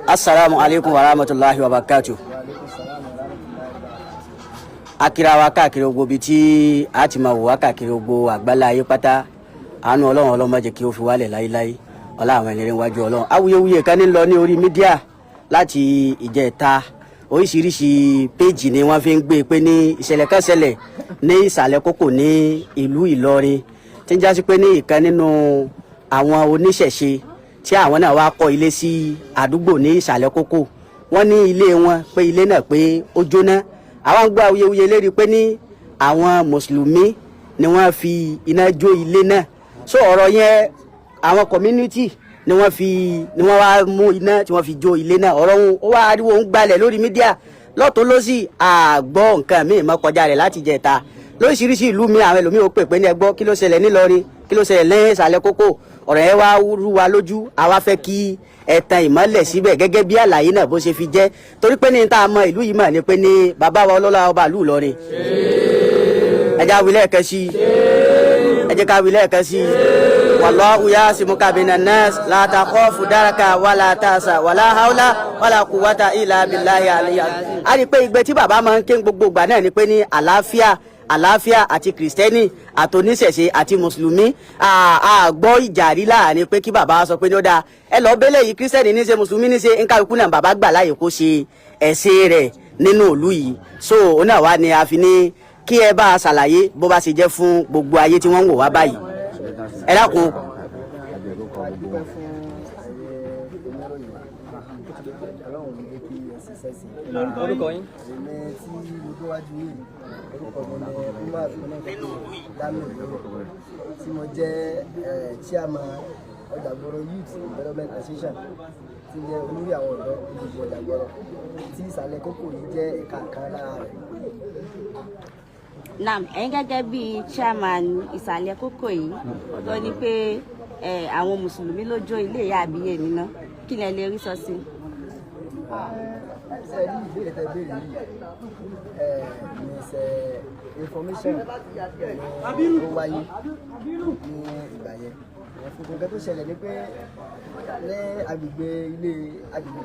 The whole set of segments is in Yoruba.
Assalamu alaikum wa rahmatullahi wa barakatuh. Akira wa káàkiri gbogbo bí tí a ti máa wò wá káàkiri gbogbo àgbálá ayé pátá. Àánú Ọlọ́run Ọlọ́run má jẹ́ kí ó fi wálẹ̀ láíláí. Ọlá àwọn ẹni wájú Ọlọ́run. Awuyewuye kan ní lọ ní orí mídíà láti ìjẹta. Oríṣiríṣi péjì ni wọ́n fi ń gbé pé ní ìṣẹ̀lẹ̀ kan ṣẹlẹ̀ ní ìsàlẹ̀ kókò ní ìlú Ìlọrin. Tí ń jásí pé ní ìkan nínú àwọn oníṣẹ̀ṣe tí àwọn náà wá kọ́ ilé sí àdúgbò ní ìsàlẹ̀ kókò. Wọ́n ní ilé wọn pé ilé náà pé ó jóná. Àwọn gbọ́ awuyewuye lérí pé ní àwọn mùsùlùmí ni wọ́n fi iná jó ilé náà. So ọ̀rọ̀ yẹn àwọn community ni wọ́n wá mú iná tí wọ́n fi jó ilé náà. Ọ̀rọ̀ wọn ó wá ariwo ń gbalẹ̀ lórí mídíà lọ́tọ̀ lọ́sì àgbọ̀ nǹkan míì mọ́ kọjá rẹ̀ láti jẹta. Lóríṣiríṣi ìlú mi àwọn ẹlòmíì ó pè pé ní ẹgbọ́ kí ló ṣẹlẹ̀ nílọrin kí ló ṣẹlẹ̀ lẹ́yìn ìsàlẹ̀ kókò. Ọ̀rọ̀ yẹn wá rú wa lójú àwa fẹ́ kí ẹ̀tàn ìmọ́lẹ̀ síbẹ̀ gẹ́gẹ́ bí àlàyé náà bó ṣe fi jẹ́ torí pé ní tá a mọ ìlú yìí mọ̀ ni pé ní bàbá wa ọlọ́lá ọba ìlú Ìlọrin. Ẹ jẹ́ wílẹ̀ kan sí ẹ jẹ́ ká wílẹ̀ kan sí wallahu yasimuka minan nas la takhafu daraka wala tasa wala hawla wala quwwata illa billahi aliyyil. A rí pé ìgbé tí bàbá máa ń ké gbogbo ìgbà náà ni pé ní àlàáfíà àti kìrìsìtẹ́nì àtòníṣẹ̀ṣe àti mùsùlùmí àgbọ́ ìjà rí láàrin pé kí bàbá sọ pé ní ó dáa ẹ lọ bẹ́lẹ̀ yìí kìrìsìtẹ́nì ní ṣe mùsùlùmí ní ṣe nkàlùkù náà bàbá gbà láàyè kó ṣe ẹ̀sìn rẹ̀ nínú ìlú yìí. So òun náà wá ní a fi ní kí ẹ bá a ṣàlàyé bó bá ṣe jẹ́ fún gbogbo ayé tí wọ́n ń wò wá báyìí. Ẹ dákun. Orúkọ yín? Tí mo jẹ́ chairman Ọjàgbọrọ Youth Development Association tí jẹ́ olórí àwọn ọ̀dọ́ ìdìbò Ọjàgbọrọ tí ìsàlẹ̀ kókò yìí jẹ́ ẹ̀ka kan lára rẹ̀. Nam, ẹ̀yin gẹ́gẹ́ bí chairman ìsàlẹ̀ kókò yìí tó ní pé àwọn mùsùlùmí ló jó ilé ìyá àbíyè níná kí lẹ lè rí sọ sí? Ṣé ẹ ní ìbéèrè tẹ béèrè yìí information ló wáyé ní ìgbà yẹn. Nǹkan tó ṣẹlẹ̀ ni pé ní agbègbè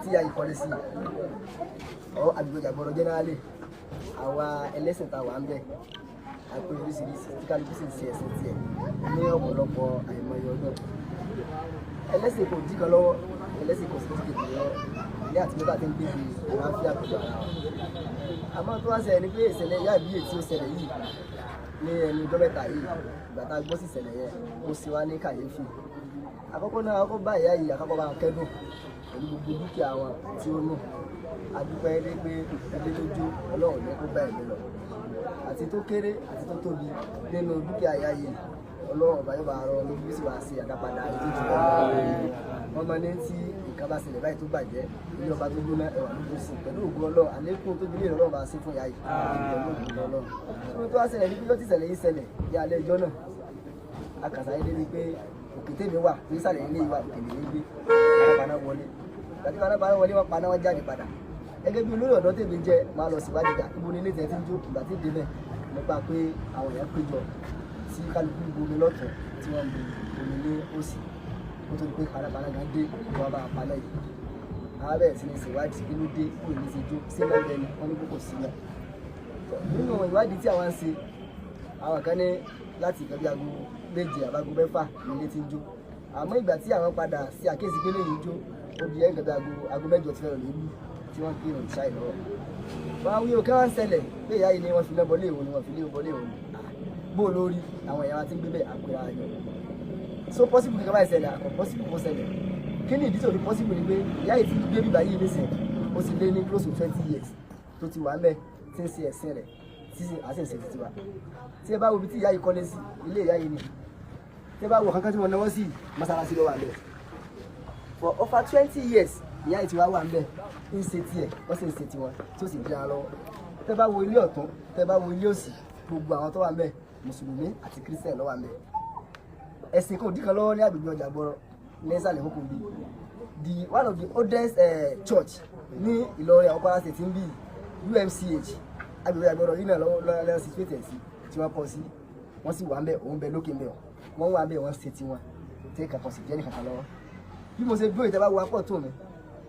tí a ìkọ́lé sí agbègbè Ọjàgbọrọ generally àwa ẹlẹ́sìn tá a wà ń bẹ̀ àpò oríṣiríṣi tí kálukú sì ń ṣe ẹ̀sìn tiẹ̀ ní ọ̀pọ̀lọpọ̀ àìmọye ọdún. Ẹlẹ́sìn kò dí kan lọ́wọ́ ẹlẹ́sìn kò sì dí kan lọ́wọ́ ilé àti mẹ́ta ti ń gbé àlàáfíà pẹ̀lú ara wọn. Àmọ́ tó wá ṣẹlẹ̀ ni pé ìṣẹ̀lẹ̀ ìyá ìbíyè tí ó ṣẹlẹ̀ yìí ní ẹnu ọjọ́ mẹ́ta yìí ìgbà tá a gbọ́ sí ìṣẹ̀lẹ̀ yẹn ó sì wá ní kàyéfì. Àkọ́kọ́ náà àkọ́kọ́ bá ìyá yìí àkọ́kọ́ bá kẹ́dùn pẹ̀lú gbogbo dúkìá wọn tí ó nù. Adúpẹ́ dé pé ilé tó jó Ọlọ́run ní kó bá ẹ̀mí lọ àti tó kéré àti tó tóbi nínú dúkìá ìyá yìí Ọlọ́run ọba yóò bá rọ lójú sí wàá sí àdápadà ètò ìjọba wọn máa ní tí nǹkan bá ṣẹlẹ̀ báyìí tó bàjẹ́ ilé ọba tó gbóná ẹwà lójú sí pẹ̀lú ògùn Ọlọ́run àlékún tó gbélé Ọlọ́run bá sí fún ìyá yìí pẹ̀lú ògùn Ọlọ́run. Tó wá ṣẹlẹ̀ ní bí ó ti ṣẹlẹ̀ yìí ṣẹlẹ̀ ní alẹ́ ẹjọ́ náà akàṣà yìí débi pé òkè tèmi wà ní ìsàlẹ̀ ilé ìwà òkè mi gbé paná wọlé àti paná wọlé wọn paná wọn jáde padà. Gẹ́gẹ́ bí olórí ọ̀dọ́ tèmi jẹ́ máa lọ síwájú ìgbà ibo ní ilé tẹ̀ tí ń jó ìgbà tí ń débẹ̀ nípa pé àwọn èèyàn péjọ tí kálukú bomi lọ́tọ̀ tí wọ́n bu omi ní òsì nítorí pé panápaná gan dé ìwọ́n bá paná yìí. Àwọn bẹ̀rẹ̀ sí ní ṣèwádìí kí ló dé kí èmi ṣe jó sí lẹ́gbẹ̀ẹ́ ni wọ́n ní kókò sí náà. Nínú ìwádìí tí àwọn ń ṣe àwọn kan ní láti ìkẹ́ bí aago méje àbágo mẹ́fà ní ilé tí ń jó. Àmọ́ ìgbà tí àwọn padà sí àkíyèsí pé lẹ́yìn jó ó di ẹ̀ǹkan bí aago mẹ́jọ ti fẹ́ràn lórí tí wọ́n kírun ìṣáì lọ́wọ́. Wọ́n wí òkè wọn ṣẹlẹ̀ pé ìyá yìí ni wọ́n fi lẹ́bọ̀ léèwọ̀ ni wọ́n fi léèwọ̀ léèwọ̀ ni. Bó lórí àwọn èèyàn ti ń gbé bẹ́ẹ̀ àpèrè ayọ̀. So possible ní kábàá ìṣẹ̀lẹ̀ àkọ́ possible kó ṣẹlẹ̀. Kí ni ìdí tó ní possible ni pé ìyá yìí ti gbé bíbá yìí nísìn ó ti lé ní close to 20 years tó ti wà mẹ́ tí ń ṣe ẹ̀sìn rẹ̀ tí àti ìṣẹ̀lẹ̀ ti wà. Tí ẹ bá wo ibi tí ìyá yìí kọ́lé sí ilé ìyá yìí ni. Tí ẹ bá wo kankan tí wọ́n náwó sí mọ́sálásí ló wà ńbẹ̀. For over 20 years ìyá yìí ti wá wà ńbẹ̀ ń ṣe tiẹ̀ wọ́n sì ń ṣe tiwọn tí ó sì di ara lọ́wọ́. Tẹ́ bá wo ilé ọ̀tún tẹ́ bá wo ilé òsì gbogbo àwọn tó wà ńbẹ̀ mùsùlùmí àti kírísítẹ̀ ló wà ńbẹ̀. Ẹ̀sìn kan dí kan lọ́wọ́ ní agbègbè Ọjàgbọrọ ní ìsàlẹ̀ kókò bíi one of the oldest church ní Ìlọrin àwọn Kwara State ń bí UMCH agbègbè Ọjàgbọrọ yìí náà lọ́wọ́ sí fètè sí tí wọ́n kọ́ sí wọ́n sì wà ńbẹ̀ òun bẹ lókè ńbẹ̀ wọ́n wà ńbẹ̀ wọ́n ṣe tiwọn tí kankan sì jẹ́ ní kankan lọ́wọ́. Bí mo ṣe gbọ́ ìtẹ́bá wo apọ̀ tó mi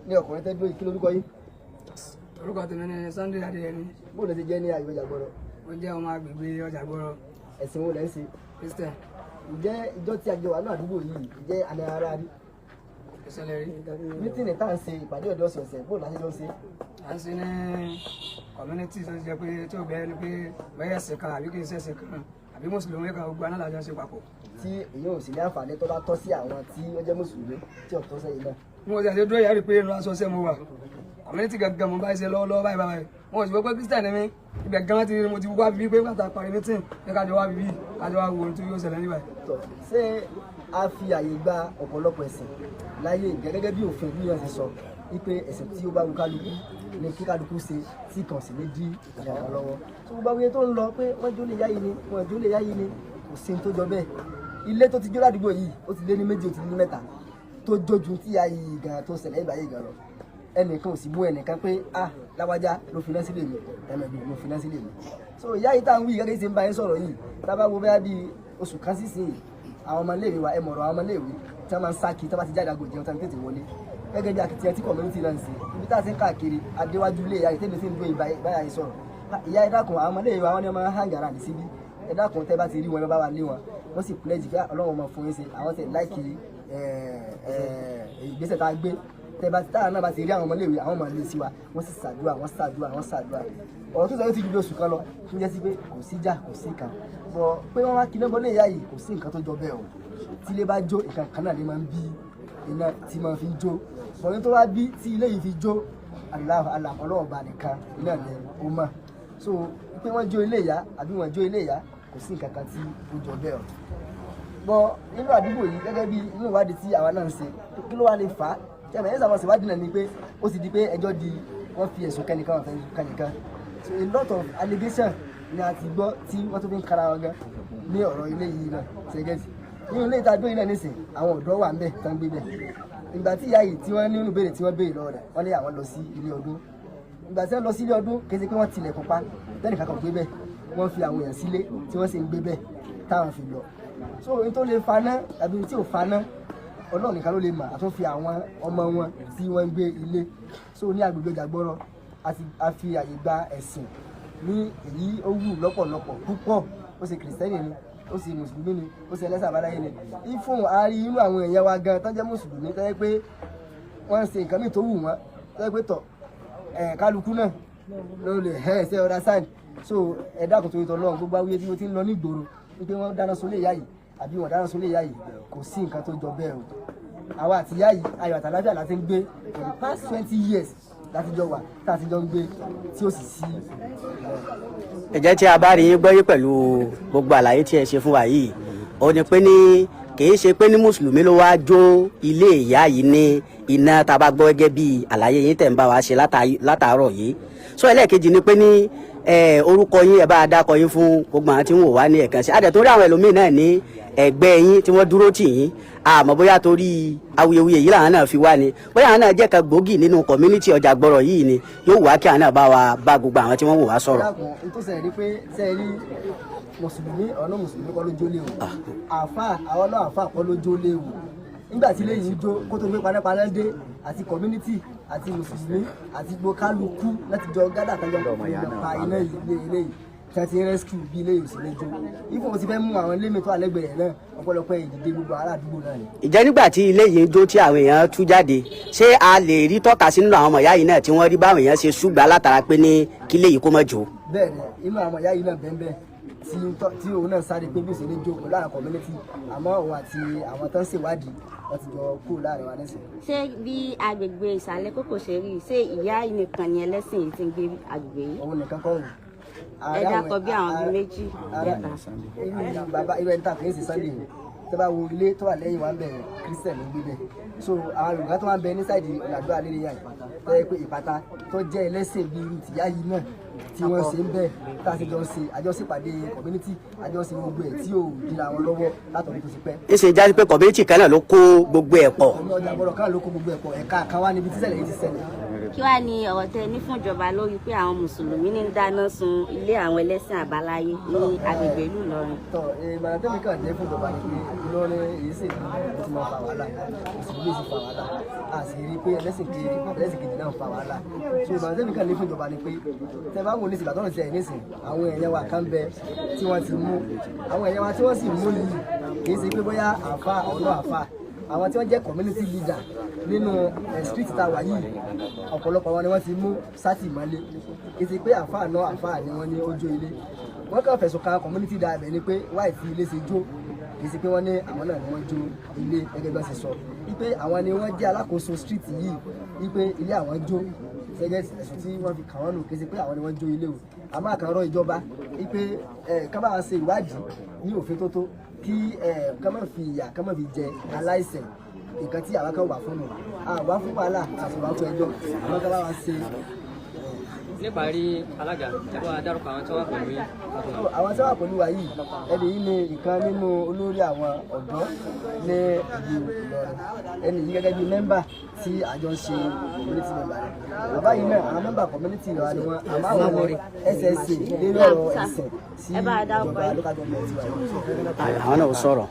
ní ọkùnrin tẹ́ dúró kí lórúkọ yín. orúkọ tèmi ni Sunday Adéyẹmí. bó lè ti jẹ́ ní àgbègbè Ọjàgbọ́rọ̀. ó jẹ́ ọmọ agbègbè Ọjàgbọ́rọ̀. ẹ̀sìn wo lẹ́ ń ṣe. Christian. ǹjẹ́ ìjọ tí a jọ wà ní àdúgbò yìí ǹjẹ́ àmì ara rí. ìṣẹ̀lẹ̀ rí. mítìnì tá à ń ṣe ìpàdé ọ̀dọ́ ọ̀sẹ̀ bó láti jọ ṣe. à ń ṣe ní community tó ti jẹ́ pé tí ò bẹ́ẹ̀ ni pé bẹ́ẹ̀ ẹ̀sìn kan àbí kì í ṣe ẹ̀sìn kan àbí mùsùlùmí kan gbogbo aná làjọ ṣe papọ̀. tí èyí ò sì ní àǹfààní tó bá tọ́ sí àwọn tí ó jẹ́ mùsùlùmí tí ò tọ́ sẹ́yìn náà. mo ti àṣẹ dúró yàrá pé inú aṣọ ṣẹ́ mo wà community gangan mo bá ṣe lọ́wọ́lọ́wọ́ báyìí wọn ò sì gbọ́ pé Christian ni mí ibẹ̀ gan ti mo ti wá bíbí pé pàtàkì parí meeting ní kájọ wá bíbí kájọ wá wo ohun tí yóò ṣẹlẹ̀ níbà. ṣé a fi àyè gba ọ̀pọ̀lọpọ̀ ẹ̀sìn láyé gẹ́gẹ́ bí òfin bí wọ́n ti sọ wípé ẹ̀sìn tí ó bá wù kálukú ní kí kálukú ṣe tí kàn sí lè dí ìjàmbá lọ́wọ́ tó gbogbo àwọn tó ń lọ pé wọ́n jó lè yáyí ni wọ́n jó lè yáyí ni kò sí tó jọ bẹ́ẹ̀ ilé tó ti jó ládùúgbò yìí ó ti lé ní méjì ó ti lé ní mẹ́ta tó jójú tí ayé gan tó ṣẹlẹ̀ ìbáyé gan lọ ẹnìkan ò sì mú ẹnìkan pé láwájá ló fi náà sílẹ̀ mi ẹnìkan ló fi náà sílẹ̀ mi so ìyá yìí tá à ń wí gẹ́gẹ́ tí ń bá yín sọ̀rọ̀ yìí tá a bá wo bẹ́ẹ̀ bí oṣù kan sísìn àwọn ọmọléèwé wa ẹ mọ̀rọ̀ àwọn ọmọléèwé tí wọ́n máa ń sáàkì tí wọ́n bá ti jáde àgọ́ ìjẹun tí wọ́n tètè wọlé gẹ́gẹ́ bí akitiyan tí community náà ń ṣe ibi tá a ti ń káàkiri adéwájú ilé ìyá yìí tẹ́lẹ̀ sí ń gbé ìbáyà yìí sọ̀rọ̀ ìyá ẹ̀dákun àwọn ọmọléèwé wa wọ́n ní wọ́n máa ń hang around síbí ẹ̀dákun tẹ́ bá ti rí wọn bá wà lé wọn wọ́n sì pledge pé Ọlọ́run máa fún yín ṣe àwọn tẹ̀ láìkì ìgbésẹ̀ tá a gbé tẹ́bà táà náà bá ti rí àwọn ọmọléèwé àwọn ọmọ ilé sí wa wọ́n sì ṣàdúrà ọ̀rọ̀ tó sọ yóò ti ju bí oṣù kan lọ tó jẹ́ sí pé kò sí jà kò sí nǹkan bọ̀ pé wọ́n wá kí náà bọ́lé ìyá yìí kò sí nǹkan tó jọ bẹ́ẹ̀ o tí ilé bá jó nǹkan kan náà lè máa ń bí iná tí máa fi jó bọ̀ ní tó wá bí tí ilé yìí fi jó Ọlọ́run bá nìkan iná ni ó mọ̀ so pé wọ́n jó ilé ìyá àbí wọ́n jó ilé ìyá kò sí nǹkan kan tí ó jọ bẹ́ẹ̀ o bọ̀ nínú àdúgbò yìí gẹ́gẹ́ bí inú ìwádìí tí àwa náà ń ṣe kí ló wá lè fà á jẹ́mi ẹ̀yẹ́ sábà ṣèwádìí náà ni pé ó ti di pé ẹjọ́ di wọ́n fi ẹ̀sùn kẹ́nìkan wọ́n fẹ́ kẹ́nìkan so a lot of allegation ni a ti gbọ́ tí wọ́n tó fi ń kara wọn gan ní ọ̀rọ̀ ilé yìí náà ṣẹ́gẹ́tì nínú ilé ìtajà yìí náà nísìn àwọn ọ̀dọ́ wà ń bẹ̀ tán gbé bẹ̀ ìgbà tí ìyá yìí tí wọ́n nínú béèrè tí wọ́n béèrè lọ́wọ́ rẹ̀ wọ́n ní àwọn lọ sí ilé ọdún ìgbà tí wọ́n lọ sí ilé ọdún kì í ṣe pé wọ́n tilẹ̀kùn pa tẹ́nì kankan gbé bẹ̀ wọ́n fi àwọn èèyàn sílé tí wọ́n sì ń gbé bẹ̀ táwọn fi lọ so ohun tó lè faná tàbí tí ò faná Ọlọ́run nìkan ló lè mà àtúnfi àwọn ọmọ wọn tí wọ́n ń gbé ilé so ní agbègbè Ọjàgbọ́rọ̀ a fi àyè gba ẹ̀sìn ní èyí ó wù lọ́pọ̀lọpọ̀ púpọ̀ ó ṣe kìrìsìtẹ́nì ni ó ṣe mùsùlùmí ni ó ṣe ẹlẹ́sìn àbáláyé ni ìfún àárí inú àwọn èèyàn wa gan tán jẹ́ mùsùlùmí tó yẹ pé wọ́n ń ṣe nǹkan míì tó wù wọ́n tó yẹ pé tọ̀ kálukú náà ló lè ṣe ọ̀dà sáìn so ẹ̀dá kò tó yẹ tọ́ lọ́run gbogbo awuyé tí mo ti ń lọ ní ìgboro wípé wọ́n dáná sólé ìyá yìí àbí wọn dáná sólé ìyá yìí kò sí nǹkan tó jọ bẹ́ẹ̀ o àwa àti ìyá yìí ayọ̀ àtàláfíà láti ń gbé for the past 20 years láti jọ wà tá a ti jọ ń gbé tí ó sì sí. ẹ jẹ́ tí a bá rí yín gbọ́ yín pẹ̀lú gbogbo àlàyé tí ẹ ṣe fún wa yìí ó ní pé ní kìí ṣe pé ní mùsùlùmí ló wáá jó ilé ìyá yìí ní iná tá a bá gbọ́ gẹ́gẹ́ bí àlàyé yín tẹ̀ ń bá wa ṣe látàárọ̀ yìí sọ ẹlẹ́ẹ̀kejì ni pé ní orúkọ yín ẹ bá a dákọ yín fún gbogbo àwọn tí ń wò wá ní ẹ̀kan sí àdẹ̀ tó rí àwọn ẹlòmíín náà ní ẹgbẹ́ yín tí wọ́n dúró tì yín àmọ́ bóyá torí awuyewuye yìí làwọn náà fi wá ni bóyá àwọn náà jẹ́ kan gbòógì nínú community Ọjàgbọ́rọ̀ yìí ni yóò wá kí àwọn náà bá wa bá gbogbo àwọn tí wọ́n wò wá sọ̀rọ̀. ìtòsẹ̀ rí pé sẹ́ẹ̀rí mùsùlùmí ọ̀nà mùsùlùmí kọ́ ló jó léwu àfà àwọn náà àfà kọ́ ló jó léwu nígbà tí ilé yìí jó kó tó gbé panápaná dé àti community àti mùsùlùmí àti gbogbo kálukú láti jọ gádà kájọ pa iná ilé yìí tí a ti rescue bí ilé yìí sì lè jó ifo ti fẹ́ mú àwọn ilé mi tó àlẹ́gbẹ̀ẹ́ náà ọ̀pọ̀lọpọ̀ ìdílé gbogbo ará àdúgbò náà ni. ìjẹ́ nígbà tí ilé yìí jó tí àwọn èèyàn tú jáde ṣé a lè rí tọ́ka sí nínú àwọn ọmọ ìyá yìí náà tí wọ́n rí báwọn èèyàn ṣe ṣùgbọ́n látara pé ní kí ilé yìí kó má jó. bẹ́ẹ̀ni inú àwọn ìyá yìí náà bẹ́ẹ̀ tí òun náà sáré pé bí òṣèlú jó pẹ̀lú àwọn community àmọ́ òun àti àwọn tó ń ṣèwádìí wọ́n ti jọ kú láàrin wa nísìnyí. ṣé bí agbègbè ìsàlẹ̀ kókò ṣe rí ṣé ìyá nìkan ni ẹlẹ́sìn yìí ti ń gbé agbègbè yìí. òun nìkan kọ́ òun. ẹ dákọ bí àwọn bíi méjì mẹ́ta. bàbá irú ẹni tá a kì í ṣe Sunday tó bá wo ilé tó wà lẹ́yìn wa ń bẹ̀ Christian ló ń gbé bẹ̀ so àwọn Yorùbá tó wà ń bẹ ní sáìdì ọ̀làdúrà lélẹ̀ yà tó yẹ pé ìpàtà tó jẹ́ ẹlẹ́sìn bíi irú tìyá yìí náà tí wọ́n ṣe ń bẹ̀ tá a ti jọ ṣe àjọṣepàdé community àjọṣe gbogbo ẹ̀ tí ò dira wọn lọ́wọ́ látọ̀dún tó ti pẹ́. ó ṣe jáde pé community kan náà ló kó gbogbo ẹ̀ pọ̀. ọmọ Ọjàgbọ́rọ̀ kan ló kó gbogbo ẹ̀ pọ̀ ẹ̀ka kan wá níbi tí ṣẹlẹ̀ yìí ti ṣẹlẹ̀ kí wàá ní ọ̀rọ̀ tẹ ní fún ìjọba lórí pé àwọn mùsùlùmí ní ń dáná sun ilé àwọn ẹlẹ́sìn àbáláyé ní agbègbè ìlú Ìlọrin. tọ ìmọ̀ràn tẹ́mi kàn jẹ́ fún ìjọba ni pé Ìlọrin èyí sì ti máa fa wàhálà mùsùlùmí sì fa wàhálà a sì rí i pé ẹlẹ́sìn kejì náà fa wàhálà so ìmọ̀ràn tẹ́mi kàn ní fún ìjọba ni pé tẹ bá wò ní ìsìgbà tó ń ṣe ẹ̀yìn nísìn àwọn èèyàn wa kan bẹ tí wọ́n ti mú àwọn èèyàn wa tí wọ́n sì mú yìí kì í ṣe pé bóyá àfa ọ̀nà àfa àwọn tí wọ́n jẹ́ community leader nínú street tá a wà yìí ọ̀pọ̀lọpọ̀ wọn ni wọ́n ti mú sátìmọ́lé kì í ṣe pé àfa àná àfa ni wọ́n ní ó jó ilé wọ́n kàn fẹ̀sùn kan community leader bẹ̀ ni pé wáì tí ilé ṣe jó kì í ṣe pé wọ́n ní àwọn náà ni wọ́n jó ilé gẹ́gẹ́ bí wọ́n ṣe sọ wípé àwọn ni wọ́n jẹ́ alákòóso street yìí wípé ilé àwọn jó gẹ́gẹ́ ẹ̀sùn tí wọ́n fi kàn wọ́n nù kì í ṣe pé àwọn ni wọ́n jó ilé o àmọ́ àkànrọ̀ ìjọba wípé ká bá wa ṣe ìwádìí ní òfin tó tó kí ká má fi ìyà ká má fi jẹ aláìṣẹ̀ nǹkan tí àwọn kan wà fún mi àwa fún wàhálà àti wà fún ẹjọ́ àwọn kan bá wa ṣe. níparí alága ẹgbẹ́ wa dárúkọ àwọn tí wọ́n pẹ̀lú yìí. àwọn tí wọ́n pẹ̀lú wa yìí ẹni yìí ni ìkan nínú olórí àwọn ọ̀dọ́ ní ìlú Ìlọrin ẹni yìí gẹ́gẹ́ bí mẹ́mbà tí àjọ ń ṣe community member rẹ̀ bàbá yìí náà àwọn mẹ́mbà community Ìlọrin ni wọ́n àmọ́ àwọn ní SSA lórí ọ̀rọ̀ ẹ̀sìn sí ìjọba local government wa. àwọn náà sọ̀rọ̀.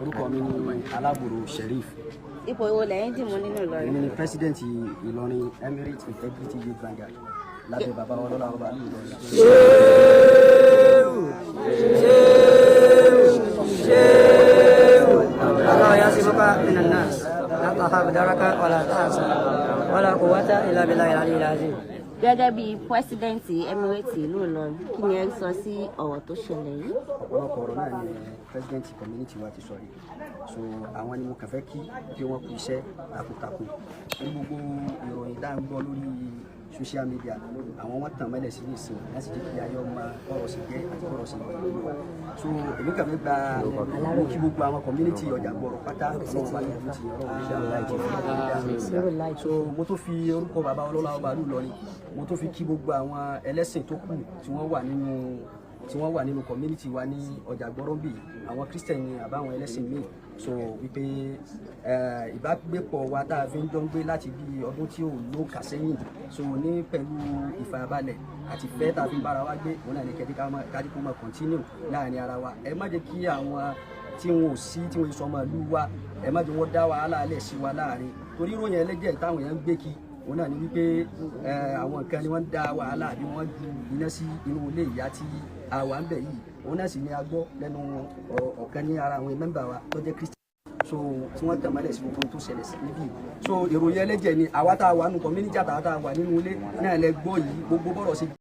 orúkọ mi ni Alábùrú Sheriff. ipò ìwo lẹ́yìn dìmú nínú Ìlọrin. èmi ni president Ìlọrin Emirates Integrity Youth Vanguard lábẹ́ bàbá wọn lọ́la ọba ní Ìlọrin. Allah yasifuka minan nas la tahab daraka wala tahzan wala quwwata illa billahi al-aliyyil azim. gẹ́gẹ́ bí pẹ́sidẹ́ǹtì Emirates ìlú Ìlọrin kí ni ẹ sọ sí ọ̀rọ̀ tó ṣẹlẹ̀ yìí. ọ̀pọ̀lọpọ̀ ọ̀rọ̀ náà ni president community wa ti sọ yìí so àwọn ni mo kàn fẹ́ kí wọ́n kú iṣẹ́ takuntakun ní gbogbo ìròyìn dá ń gbọ́ lórí social media àwọn wọn tàn mẹ́lẹ̀ sí ní ìsìn láti jẹ́ kí ayé ọmọ ọ̀rọ̀ sì jẹ́ àti ọ̀rọ̀ sì jẹ́ so èmi kàn fẹ́ gba mo kí gbogbo àwọn community ọjà gbọ́rọ̀ pátá ọlọ́run bá yẹn ti ọ̀rọ̀ so mo tó fi orúkọ bàbá ọlọ́lá ọba Ìlọrin mo tó fi kí gbogbo àwọn ẹlẹ́sìn tó kù tí wọ́n wà nínú community wa ní ọjà gbọ́rọ̀ bíi àwọn Christian ni àbáwọn ẹlẹ́sìn míì so wípé ìbágbépọ̀ wa tá a fi ń jọ ń gbé láti bí ọdún tí ò lóǹkà sẹ́yìn so ní pẹ̀lú ìfarabalẹ̀ àti fẹ́ tá a fi ń bára wa gbé òun náà ní kẹ́kẹ́ kájí kó máa continue láàrin ara wa ẹ má jẹ́ kí àwọn tí wọn ò sí tí wọn sọ máa lú wa ẹ má jẹ́ wọ́n dá wàhálà alẹ́ sí wa láàrin torí ìròyìn ẹlẹ́jẹ̀ táwọn èèyàn ń gbé kí òun náà ní wípé àwọn nǹkan ni wọ́n ń dá wàhálà àbí wọ́n ju iná sí inú ilé ìyá tí àwa ń bẹ̀ yìí òun náà sì ni a gbọ́ lẹ́nu ọ̀kan ní ara àwọn mẹ́mbà wa tó jẹ́ Kristi so tí wọ́n tẹ̀mọ́lẹ̀ sí gbogbo tó ṣẹlẹ̀ sí níbí so ìròyìn ẹlẹ́jẹ̀ ni àwa tá a wà nù community àtàwọn tá a wà nínú ilé náà lẹ gbọ́ yìí gbogbo bọ́rọ̀ sí.